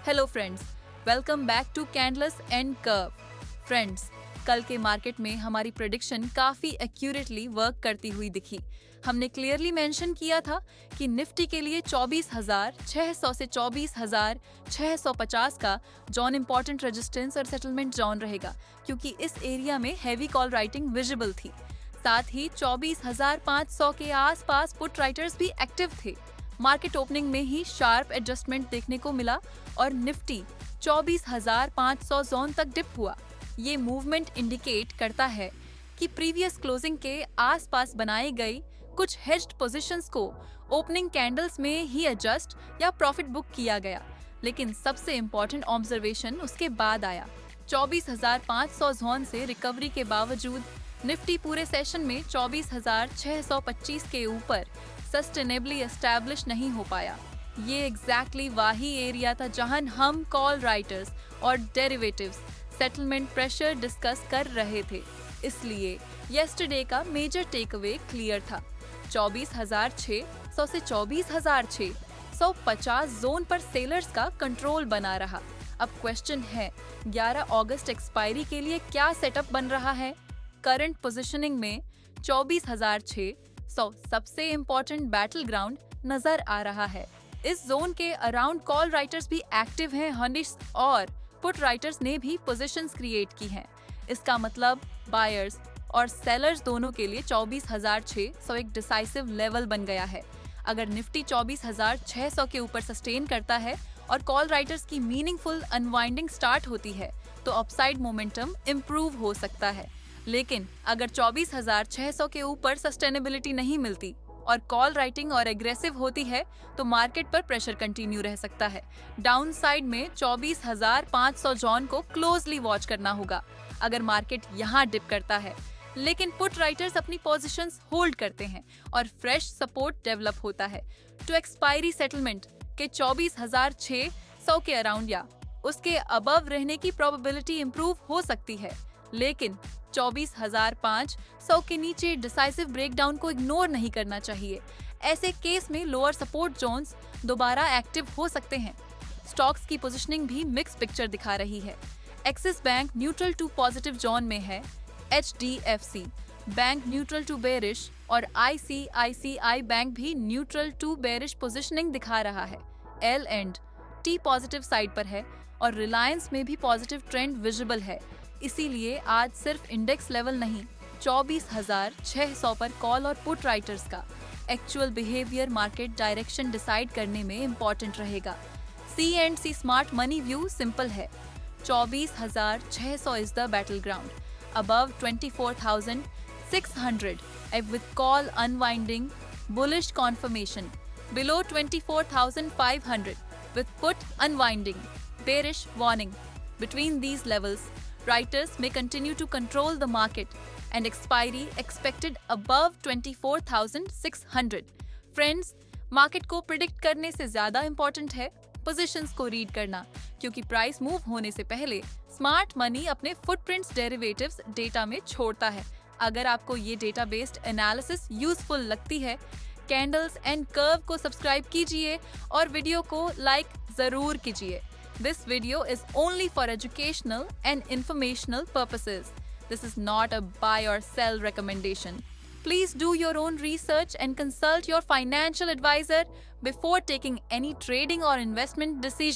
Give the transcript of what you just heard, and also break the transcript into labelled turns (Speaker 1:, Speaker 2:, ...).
Speaker 1: Hello friends, welcome back to candles and curve. Friends, कल के market में हमारी प्रेडिक्शन काफी एक्यूरेटली वर्क करती हुई दिखी। हमने क्लियरली मेंशन किया था कि निफ्टी के लिए 24,600 से 24,650 का जोन इंपॉर्टेंट रेजिस्टेंस और सेटलमेंट जोन रहेगा, क्योंकि इस एरिया में हैवी कॉल राइटिंग विजिबल थी। साथ ही 24,500 के आसपास पुट राइटर्स भी एक्टिव थे। मार्केट ओपनिंग में ही शार्प एडजस्टमेंट देखने को मिला और निफ्टी 24,500 जोन तक डिप हुआ। ये मूवमेंट इंडिकेट करता है कि प्रीवियस क्लोजिंग के आसपास बनाई गई कुछ हेज्ड पोजीशंस को ओपनिंग कैंडल्स में ही एडजस्ट या प्रॉफिट बुक किया गया। लेकिन सबसे इम्पोर्टेंट ऑब्जर्वेशन उसके बाद आया। 24,500 जोन से रिकवरी के बावजूद निफ्टी पूरे सेशन में 24,625 के ऊपर सस्टेनेबली एस्टैब्लिश नहीं हो पाया। ये एग्जैक्टली वही एरिया था जहां हम कॉल राइटर्स और डेरिवेटिव्स सेटलमेंट प्रेशर डिस्कस कर रहे थे। इसलिए येस्टरडे का मेजर टेकअवे क्लियर था। 24,600 से 24,650 जोन पर सेलर्स का कंट्रोल बना रहा। अब क्वेश्चन है, 11 अगस्त एक्सपायरी के लिए क्या सेटअप बन रहा है? करंट पोजीशनिंग में 24,600 सबसे इम्पोर्टेंट बैटल ग्राउंड नजर आ रहा है। इस जोन के अराउंड कॉल राइटर्स भी एक्टिव हैं और पुट राइटर्स ने भी पोजीशंस क्रिएट की हैं। इसका मतलब बायर्स और सेलर्स दोनों के लिए 24,600 एक डिसाइसिव लेवल बन गया है। अगर निफ्टी 24,600 के ऊपर सस्टेन करता है और कॉल राइटर्स की मीनिंगफुल अनवाइंडिंग स्टार्ट होती है तो अपसाइड मोमेंटम इम्प्रूव हो सकता है। लेकिन अगर 24,600 के ऊपर सस्टेनेबिलिटी नहीं मिलती और कॉल राइटिंग और एग्रेसिव होती है तो मार्केट पर प्रेशर कंटिन्यू रह सकता है। डाउन साइड में 24,500 जोन को क्लोजली वॉच करना होगा अगर मार्केट यहाँ डिप करता है। लेकिन पुट राइटर्स अपनी पोजीशंस होल्ड करते हैं और फ्रेश सपोर्ट डेवलप होता है तो एक्सपायरी सेटलमेंट के 24,600 के अराउंड या उसके अबव रहने की प्रोबेबिलिटी इंप्रूव हो सकती है। लेकिन 24,500 के नीचे डिसाइसिव ब्रेकडाउन को इग्नोर नहीं करना चाहिए। ऐसे केस में लोअर सपोर्ट जोन्स दोबारा एक्टिव हो सकते हैं। स्टॉक्स की पोजीशनिंग भी मिक्स पिक्चर दिखा रही है। Axis bank neutral to positive zone में है, HDFC bank neutral to bearish और ICICI बैंक भी न्यूट्रल टू बेरिश पोजीशनिंग दिखा रहा है। L&T पॉजिटिव साइड पर है और रिलायंस में भी पॉजिटिव ट्रेंड विजिबल है। इसीलिए आज सिर्फ इंडेक्स लेवल नहीं, 24,600 पर कॉल और पुट राइटर्स का actual behaviour market direction decide करने में इम्पोर्टेंट रहेगा। C&C smart money view simple है। 24,600 is the battle ground, above 24,600 with call unwinding bullish confirmation, below 24,500 with put unwinding bearish warning. Between these levels, writers may continue to control the market and expiry expected above 24,600. Friends, market को predict करने से ज्यादा important है positions को read करना, क्योंकि price move होने से पहले स्मार्ट मनी अपने फुटप्रिंट्स डेरिवेटिव्स डेटा में छोड़ता है। अगर आपको ये डेटा बेस्ड एनालिसिस यूजफुल लगती है, कैंडल्स एंड कर्व को सब्सक्राइब कीजिए और वीडियो को लाइक जरूर कीजिए। This video is only for educational and informational purposes. This is not a buy or sell recommendation. Please do your own research and consult your financial advisor before taking any trading or investment decision.